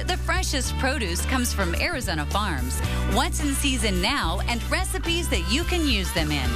The freshest produce comes from Arizona farms. What's in season now and recipes that you can use them in.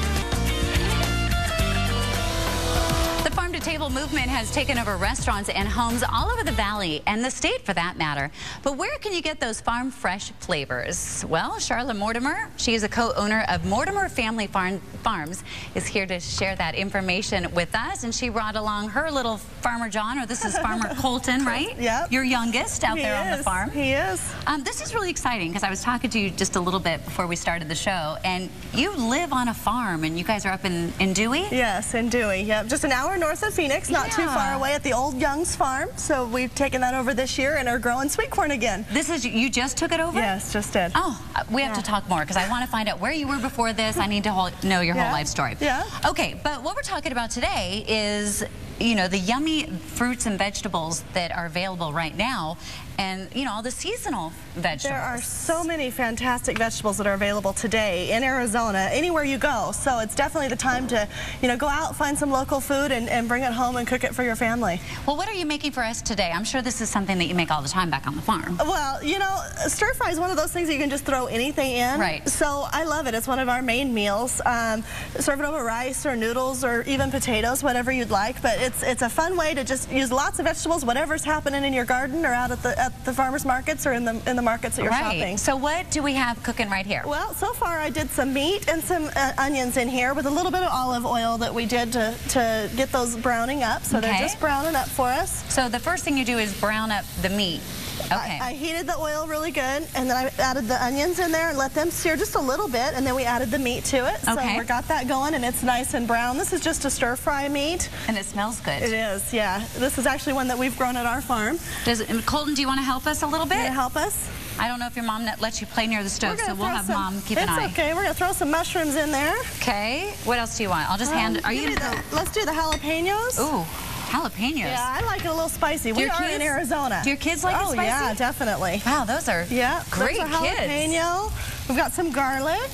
The farm-to-table movement has taken over restaurants and homes all over the valley and the state for that matter. But where can you get those farm fresh flavors? Well, Sharla Mortimer, she is a co-owner of Mortimer Family Farms, is here to share that information with us. And she brought along her little Farmer John, or this is Farmer Colton, right? Yep. Your youngest out there on the farm. He is. This is really exciting because I was talking to you just a little bit before we started the show, and you live on a farm, and you guys are up in Dewey? Yes, in Dewey. Yep, just an hour north of Phoenix, not too far away at the old Young's farm. So we've taken that over this year and are growing sweet corn again. This is, you just took it over? Yes, just did. Oh, we have to talk more because I want to find out where you were before this. I need to know your whole life story. Yeah. Okay, but what we're talking about today is, you know, the yummy fruits and vegetables that are available right now, and, you know, all the seasonal vegetables. There are so many fantastic vegetables that are available today in Arizona, anywhere you go. So it's definitely the time to, you know, go out, find some local food and bring it home and cook it for your family. Well, what are you making for us today? I'm sure this is something that you make all the time back on the farm. Well, you know, stir fry is one of those things that you can just throw anything in. Right. So I love it. It's one of our main meals. Serve it over rice or noodles or even potatoes, whatever you'd like. But it's a fun way to just use lots of vegetables, whatever's happening in your garden or out at the farmers markets or in the markets that you're shopping. So what do we have cooking right here? Well, so far I did some meat and some onions in here with a little bit of olive oil that we did to get those browning up. So they're just browning up for us. So the first thing you do is brown up the meat. Okay. I heated the oil really good, and then I added the onions in there and let them sear just a little bit, and then we added the meat to it. So we got that going, and it's nice and brown. This is just a stir-fry meat. And it smells good. It is, yeah. This is actually one that we've grown at our farm. Colton, do you want to help us a little bit? You help us? I don't know if your mom lets you play near the stove, so we'll have Mom keep an eye. It's okay. We're going to throw some mushrooms in there. Okay. What else do you want? I'll just hand it. Let's do the jalapenos. Ooh. Jalapenos. Yeah, I like it a little spicy. We are in Arizona. Do your kids like it spicy? Oh, yeah, definitely. Wow, those are great those are jalapeno. kids. We've got some garlic.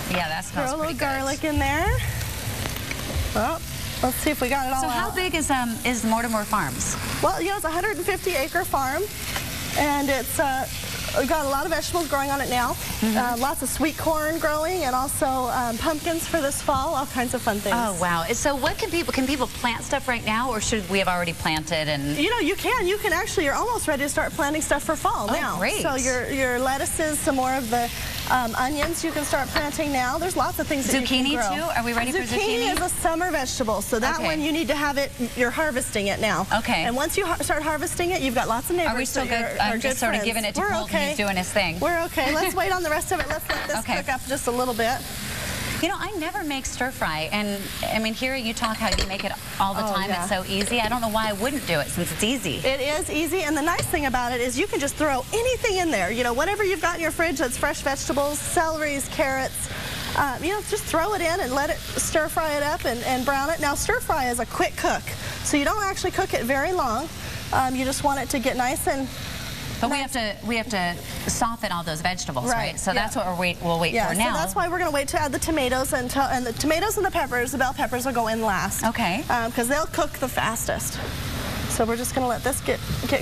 Yeah, that smells Throw a pretty little good. garlic in there. Well, let's see if we got it all out. So how big is Mortimer Farms? Well, yeah, it's a 150-acre farm, and it's we've got a lot of vegetables growing on it now. Lots of sweet corn growing, and also pumpkins for this fall, all kinds of fun things. Oh, wow. So what can people plant stuff right now, or should we have already planted? And you know, you can actually, you're almost ready to start planting stuff for fall now. Great. So your lettuces, some more of the onions you can start planting now. There's lots of things that you can grow. Zucchini too? Are we ready for zucchini? Zucchini is a summer vegetable, so that one you need to have it, you're harvesting it now. Okay. And once you start harvesting it, you've got lots of neighbors. Are we still good? I'm just sort of giving it to Colton. He's doing his thing. We're okay. Let's wait on the rest of it. Let's let this cook up just a little bit. You know, I never make stir fry, and I mean, hearing you talk how you make it all the time, it's so easy. I don't know why I wouldn't do it since it's easy. It is easy, and the nice thing about it is you can just throw anything in there. You know, whatever you've got in your fridge that's fresh vegetables, celeries, carrots, you know, just throw it in and let it stir fry it up and brown it. Now, stir fry is a quick cook, so you don't actually cook it very long. You just want it to get nice and... But we have to soften all those vegetables, right? So that's what we'll wait for now. So that's why we're going to wait to add the tomatoes, and the tomatoes and the peppers, the bell peppers, will go in last. Okay. Because they'll cook the fastest. So we're just going to let this get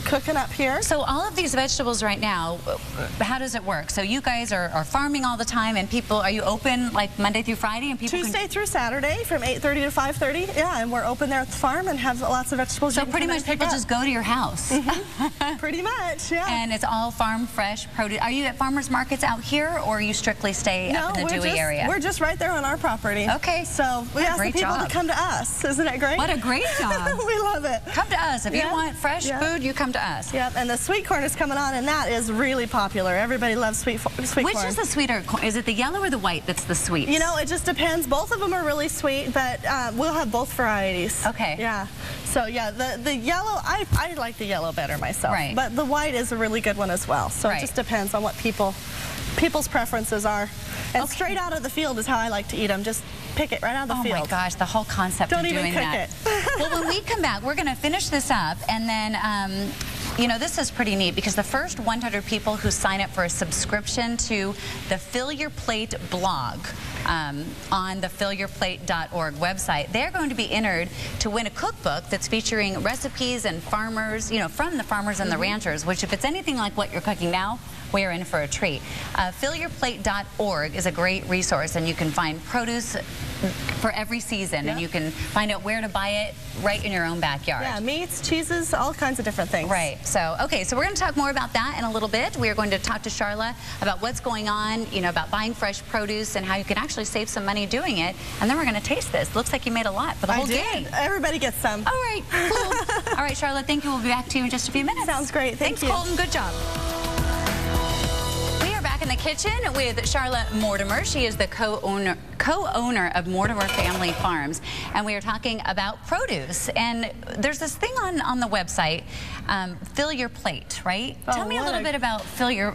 cooking up here. So all of these vegetables right now, how does it work? So you guys are farming all the time, and are you open like Monday through Friday? And people Tuesday through Saturday from 8:30 to 5:30. Yeah, and we're open there at the farm and have lots of vegetables. So pretty much people just go to your house. Pretty much, yeah. And it's all farm fresh produce. Are you at farmers markets out here, or you strictly stay up in the Dewey area? We're just right there on our property. Okay. So we ask the people to come to us. Isn't that great? What a great job. We love it. Come to us. If you want fresh food, you come to us. Yep, and the sweet corn is coming on, and that is really popular. Everybody loves sweet corn. Which is the sweeter corn? Is it the yellow or the white that's the sweet? You know, it just depends. Both of them are really sweet, but we'll have both varieties. Okay. Yeah. So yeah, the yellow, I like the yellow better myself. Right. But the white is a really good one as well. So it just depends on what people's preferences are. And straight out of the field is how I like to eat them. Just pick it right out of the field. Oh my gosh, the whole concept of doing that. Don't even cook it. Well, when we come back, we're going to finish this up, and then you know, this is pretty neat because the first 100 people who sign up for a subscription to the Fill Your Plate blog on the fillyourplate.org website, they're going to be entered to win a cookbook that's featuring recipes and farmers, you know, from the farmers and the ranchers, which if it's anything like what you're cooking now, we're in for a treat. Fillyourplate.org is a great resource, and you can find produce for every season, and you can find out where to buy it right in your own backyard. Yeah, meats, cheeses, all kinds of different things. Right. So, okay, so we're going to talk more about that in a little bit. We are going to talk to Sharla about what's going on, you know, about buying fresh produce and how you can actually save some money doing it. And then we're going to taste this. Looks like you made a lot for the whole gang. Everybody gets some. All right, cool. All right, Sharla, thank you. We'll be back to you in just a few minutes. Sounds great. Thanks, Colton. Good job. In the kitchen with Sharla Mortimer. She is the co-owner of Mortimer Family Farms, and we are talking about produce. And there's this thing on the website, Fill Your Plate, right? Tell me a little bit about Fill Your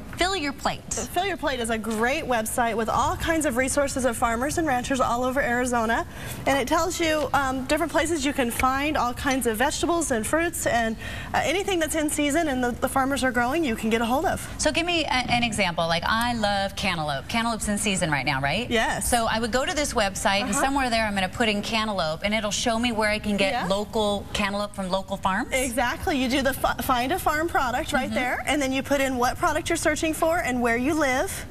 Plate. Fill Your Plate is a great website with all kinds of resources of farmers and ranchers all over Arizona, and it tells you different places you can find all kinds of vegetables and fruits and anything that's in season and the farmers are growing, you can get a hold of. So give me an example. Like, I love cantaloupe. Cantaloupe's in season right now, right? Yes. So I would go to this website, and somewhere there I'm going to put in cantaloupe, and it'll show me where I can get local cantaloupe from local farms? Exactly. You do the find a farm product right there, and then you put in what product you're searching for and where you live,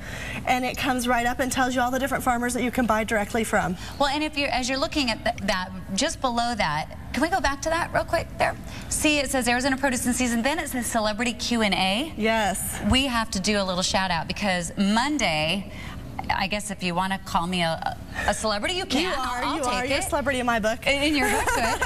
and it comes right up and tells you all the different farmers that you can buy directly from. Well, and if as you're looking at that, just below that, can we go back to that real quick there? See, it says Arizona Produce in Season, then it says Celebrity Q&A. Yes. We have to do a little shout out because Monday, I guess if you want to call me a celebrity, you can. I'll take it. You're a celebrity in my book. In your book, good.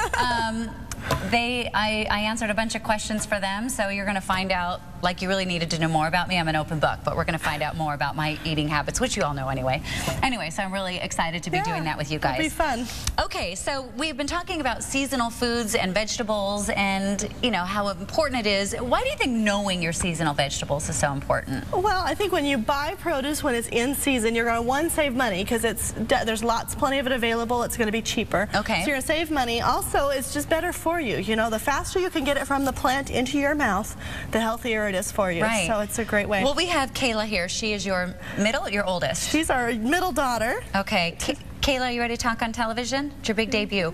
I answered a bunch of questions for them, so you're going to find out, like you really needed to know more about me. I'm an open book, but we're going to find out more about my eating habits, which you all know anyway. Anyway, so I'm really excited to be doing that with you guys. It'll be fun. Okay, so we've been talking about seasonal foods and vegetables and, you know, how important it is. Why do you think knowing your seasonal vegetables is so important? Well, I think when you buy produce when it's in season, you're going to, one, save money because there's plenty of it available. It's going to be cheaper. Okay. So you're going to save money. Also, it's just better for you. You know, the faster you can get it from the plant into your mouth, the healthier it is for you. Right. So it's a great way. Well, we have Kayla here. She is your middle, your oldest? She's our middle daughter. Okay. Kayla, you ready to talk on television? It's your big debut.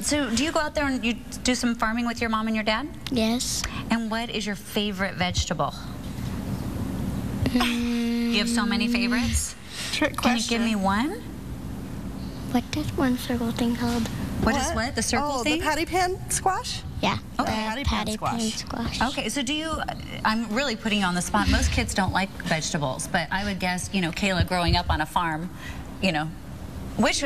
So do you go out there and you do some farming with your mom and your dad? Yes. And what is your favorite vegetable? You have so many favorites? Trick Can question. you give me one? What is one circle thing called? What is what? The circle thing? Oh, the patty pan squash? Yeah. Okay. Patty pan squash. Okay, so do you, I'm really putting you on the spot. Most kids don't like vegetables, but I would guess, you know, Kayla growing up on a farm, you know,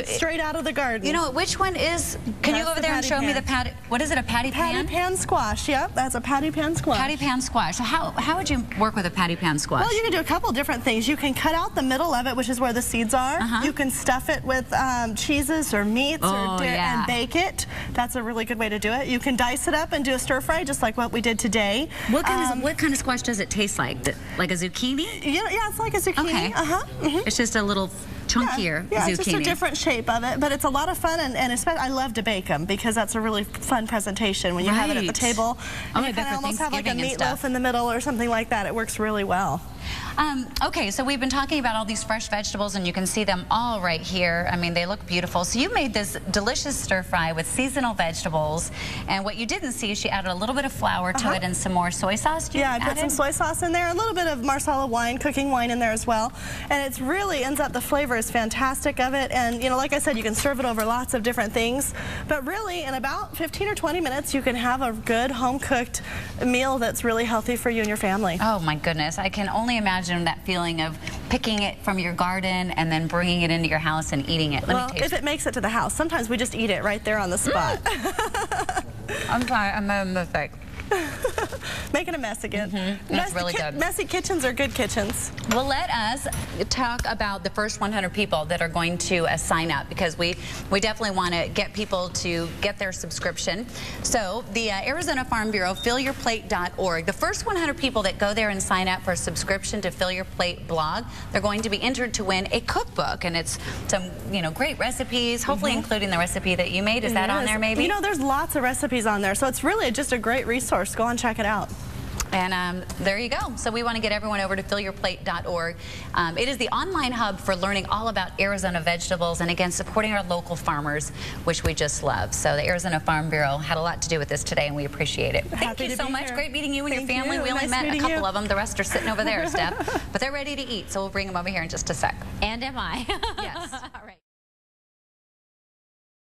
straight out of the garden. You know, which one is, can you go over there and show me the patty, what is it, a patty pan? Patty pan squash, yep, that's a patty pan squash. Patty pan squash. So how would you work with a patty pan squash? Well, you can do a couple different things. You can cut out the middle of it, which is where the seeds are. You can stuff it with cheeses or meats and bake it. That's a really good way to do it. You can dice it up and do a stir fry, just like what we did today. What kind of squash does it taste like? Like a zucchini? Yeah, it's like a zucchini. Okay. It's just a little chunkier zucchini. It's just a different shape of it, but it's a lot of fun, and especially I love to bake them because that's a really fun presentation when you have it at the table. And you can almost have like a meatloaf in the middle or something like that. It works really well. Okay, so we've been talking about all these fresh vegetables, and you can see them all right here. I mean, they look beautiful. So you made this delicious stir fry with seasonal vegetables, and what you didn't see is she added a little bit of flour to it and some more soy sauce. Yeah, I put some soy sauce in there, a little bit of Marsala wine, cooking wine in there as well, and it really ends up, the flavor is fantastic of it, and you know, like I said, you can serve it over lots of different things, but really in about 15 or 20 minutes you can have a good home-cooked meal that's really healthy for you and your family. Oh my goodness, I can only imagine that feeling of picking it from your garden and then bringing it into your house and eating it. Well, if it makes it to the house, sometimes we just eat it right there on the spot. I'm sorry, I'm a mistake. Making a mess again. That's really good. Messy kitchens are good kitchens. Well, let us talk about the first 100 people that are going to sign up, because we definitely want to get people to get their subscription. So the Arizona Farm Bureau, fillyourplate.org, the first 100 people that go there and sign up for a subscription to Fill Your Plate blog, they're going to be entered to win a cookbook, and it's some, you know, great recipes, hopefully including the recipe that you made. Is that on there maybe? You know, there's lots of recipes on there, so it's really just a great resource. Go and check it out. And there you go. So we want to get everyone over to fillyourplate.org. It is the online hub for learning all about Arizona vegetables and, again, supporting our local farmers, which we just love. So the Arizona Farm Bureau had a lot to do with this today, and we appreciate it. Thank you so much. Great meeting you and your family. We only met a couple of them. The rest are sitting over there, Steph. But they're ready to eat, so we'll bring them over here in just a sec. And am I. Yes. All right.